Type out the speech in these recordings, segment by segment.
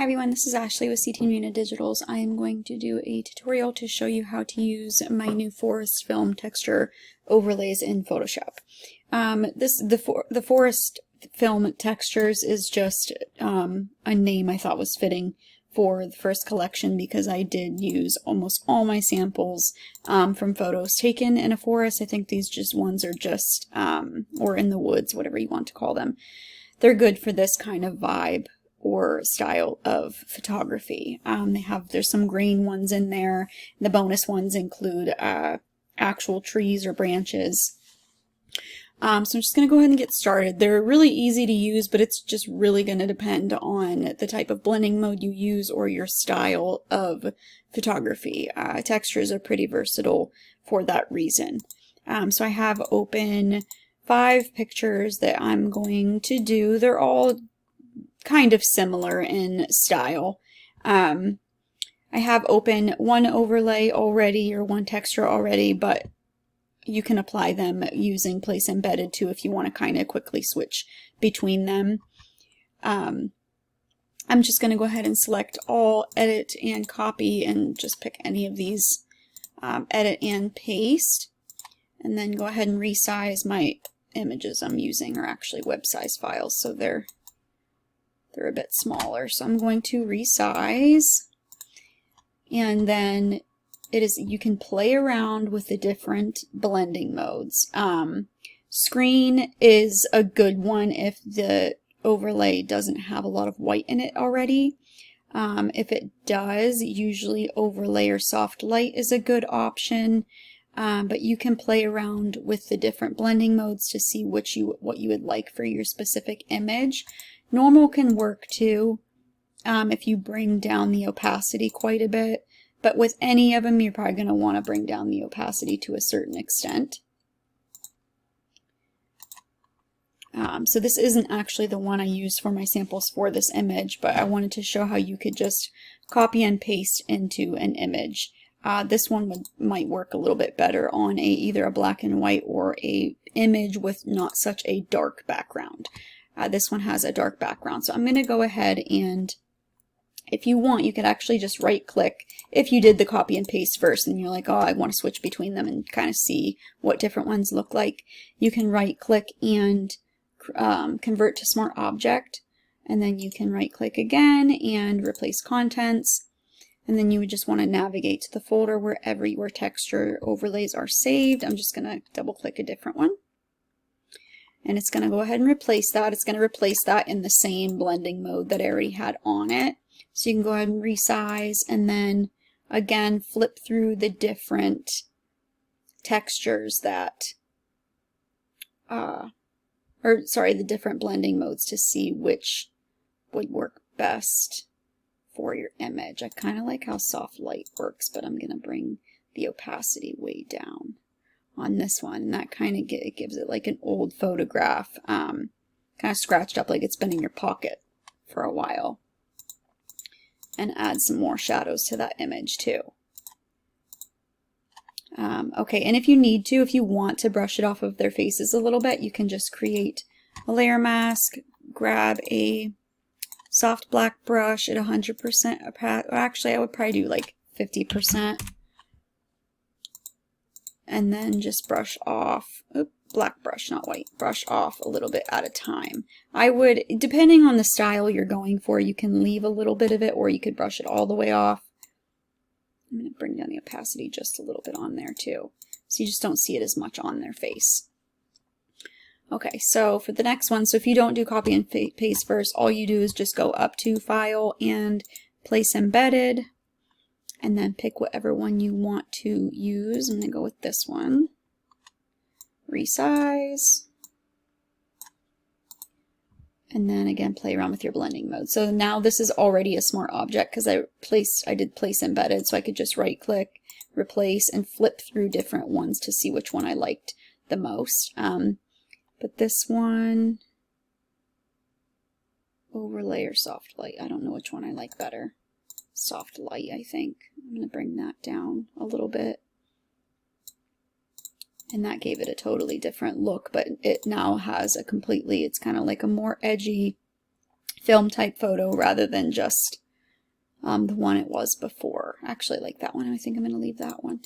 Hi everyone, this is Ashley with CT Marina Digitals. I am going to do a tutorial to show you how to use my new forest film texture overlays in Photoshop. The forest film textures is just a name I thought was fitting for the first collection because I did use almost all my samples from photos taken in a forest. I think these ones are just, or in the woods, whatever you want to call them. They're good for this kind of vibe or style of photography. There's some green ones in there. The bonus ones include actual trees or branches. So I'm just going to go ahead and get started. They're really easy to use, but it's just really going to depend on the type of blending mode you use or your style of photography. Textures are pretty versatile for that reason. So I have open 5 pictures that I'm going to do. They're all kind of similar in style. I have open one overlay already or one texture already, but you can apply them using Place Embedded too if you want to kind of quickly switch between them. I'm just going to go ahead and select all, edit and copy, and just pick any of these, edit and paste, and then go ahead and resize. My images I'm using are actually web size files, so they're a bit smaller, so I'm going to resize, and then you can play around with the different blending modes. Screen is a good one if the overlay doesn't have a lot of white in it already. If it does, usually overlay or soft light is a good option, but you can play around with the different blending modes to see what you would like for your specific image. Normal can work too if you bring down the opacity quite a bit, but with any of them you're probably going to want to bring down the opacity to a certain extent. So this isn't actually the one I used for my samples for this image, but I wanted to show how you could just copy and paste into an image. This one might work a little bit better on either a black and white or a image with not such a dark background. This one has a dark background, so I'm going to go ahead and, if you want, you could actually just right click if you did the copy and paste first and you're like, oh, I want to switch between them and kind of see what different ones look like. You can right click and convert to Smart Object, and then you can right click again and replace contents, and then you would just want to navigate to the folder wherever your texture overlays are saved. I'm just going to double click a different one. And it's going to go ahead and replace that. It's going to replace that in the same blending mode that I already had on it. So you can go ahead and resize and then again flip through the different textures that, the different blending modes to see which would work best for your image. I kind of like how soft light works, but I'm going to bring the opacity way down on this one, and that kind of gives it like an old photograph, kind of scratched up like it's been in your pocket for a while, and add some more shadows to that image too. Okay, and if you want to brush it off of their faces a little bit, you can just create a layer mask, grab a soft black brush at 100%, or actually I would probably do like 50%. And then just brush off, black brush, not white, brush off a little bit at a time. I would, depending on the style you're going for, you can leave a little bit of it or you could brush it all the way off. I'm going to bring down the opacity just a little bit on there too, so you just don't see it as much on their face. Okay, so for the next one, so if you don't do copy and paste first, all you do is just go up to File and Place Embedded, and then pick whatever one you want to use. I'm going to go with this one. Resize. And then again, play around with your blending mode. So now this is already a Smart Object because I did Place Embedded, so I could just right click, replace, and flip through different ones to see which one I liked the most. But this one, overlay or soft light, I don't know which one I like better. Soft light, I think. I'm going to bring that down a little bit. And that gave it a totally different look, but it now has it's kind of like a more edgy film type photo rather than just the one it was before. I actually like that one. I think I'm going to leave that one.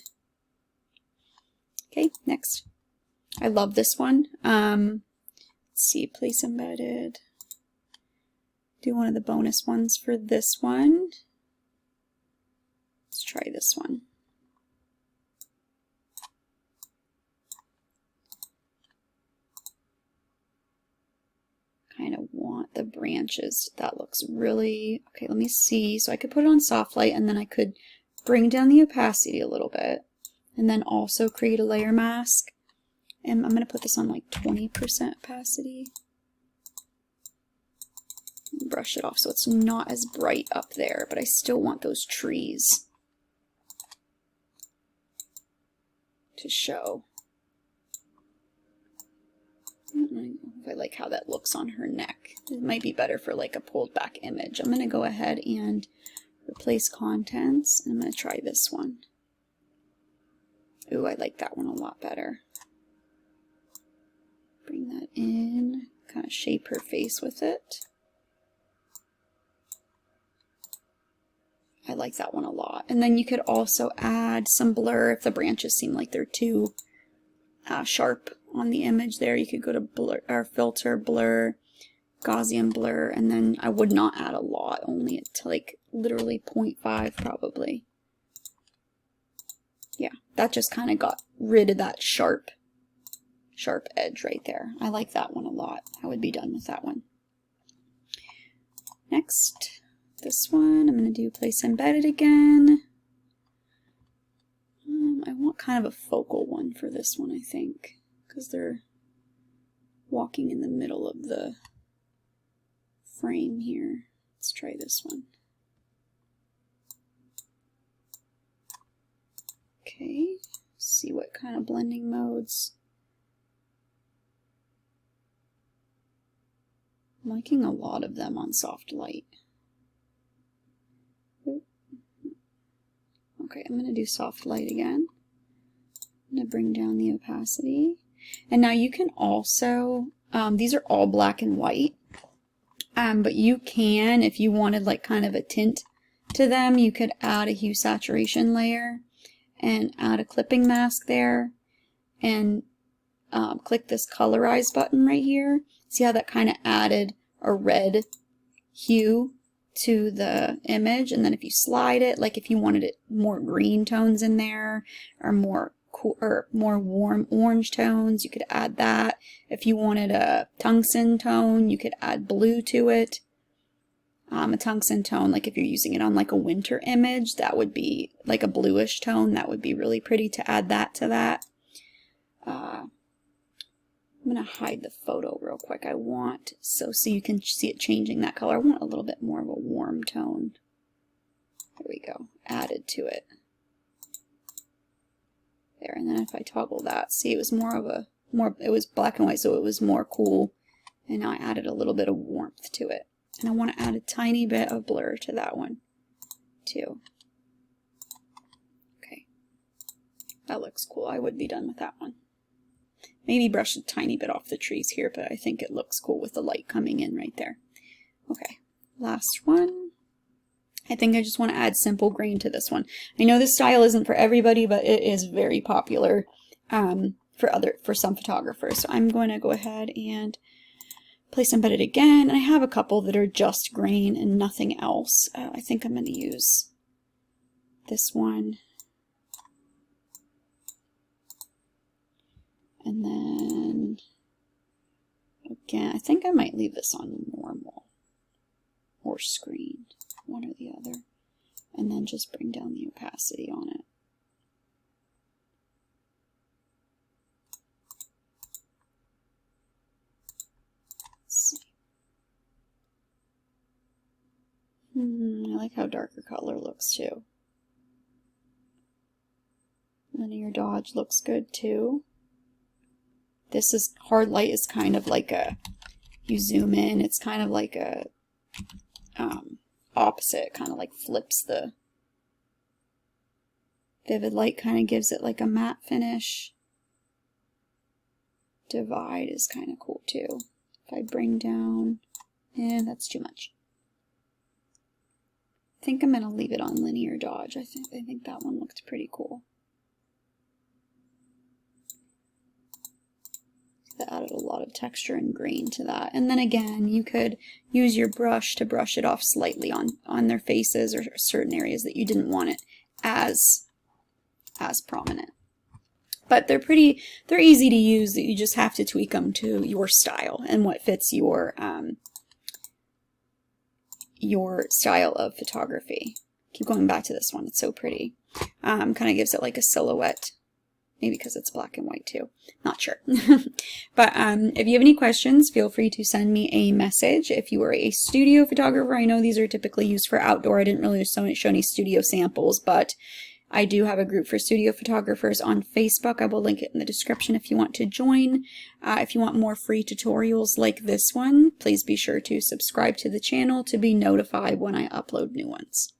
Okay, next. I love this one. Let's see, place embedded. Do one of the bonus ones for this one. Let's try this one. Kind of want the branches. That looks really, okay, let me see. So I could put it on soft light, and then I could bring down the opacity a little bit, and then also create a layer mask. And I'm going to put this on like 20% opacity. Brush it off so it's not as bright up there, but I still want those trees to show. I don't know if I like how that looks on her neck. It might be better for like a pulled back image. I'm going to go ahead and replace contents. I'm going to try this one. Ooh, I like that one a lot better. Bring that in, kind of shape her face with it. I like that one a lot. And then you could also add some blur if the branches seem like they're too sharp on the image there. You could go to blur or filter, blur, Gaussian blur, and then I would not add a lot, only to like literally 0.5 probably. Yeah, that just kind of got rid of that sharp edge right there. I like that one a lot. I would be done with that one. Next, this one, I'm going to do place embedded again. I want kind of a focal one for this one, I think, because they're walking in the middle of the frame here. Let's try this one. Okay, see what kind of blending modes. I'm liking a lot of them on soft light. Okay, I'm going to do soft light again. I'm going to bring down the opacity. And now you can also, these are all black and white, but you can, if you wanted like kind of a tint to them, you could add a hue saturation layer and add a clipping mask there and click this colorize button right here. See how that kind of added a red hue to the image? And then if you slide it, like if you wanted it more green tones in there or more cool or more warm orange tones, you could add that. If you wanted a tungsten tone, you could add blue to it. A tungsten tone, like if you're using it on like a winter image, that would be like a bluish tone. That would be really pretty to add that to that. I'm going to hide the photo real quick. I want, so you can see it changing that color. I want a little bit more of a warm tone. There we go. Added to it. There, and then if I toggle that, see it was it was black and white, so it was more cool. And now I added a little bit of warmth to it. And I want to add a tiny bit of blur to that one, too. Okay. That looks cool. I would be done with that one. Maybe brush a tiny bit off the trees here, but I think it looks cool with the light coming in right there. Okay, last one. I think I just want to add simple grain to this one. I know this style isn't for everybody, but it is very popular for some photographers. So I'm going to go ahead and place embedded again. And I have a couple that are just grain and nothing else. I think I'm going to use this one. And then, again, I think I might leave this on normal or screen, one or the other, and then just bring down the opacity on it. Let's see. I like how darker color looks too. Linear dodge looks good too. This is hard light is kind of like a, you zoom in, it's kind of like a opposite, kind of like flips the vivid light, kind of gives it like a matte finish. Divide is kind of cool too. If I bring down, that's too much. think I'm going to leave it on linear dodge. I think that one looked pretty cool. That added a lot of texture and grain to that. And then again, you could use your brush to brush it off slightly on their faces or certain areas that you didn't want it as prominent. But they're easy to use. You just have to tweak them to your style and what fits your style of photography. Keep going back to this one. It's so pretty. Kind of gives it like a silhouette. Maybe because it's black and white too. Not sure. But if you have any questions, feel free to send me a message. If you are a studio photographer, I know these are typically used for outdoor. I didn't really show any studio samples, but I do have a group for studio photographers on Facebook. I will link it in the description if you want to join. If you want more free tutorials like this one, please be sure to subscribe to the channel to be notified when I upload new ones.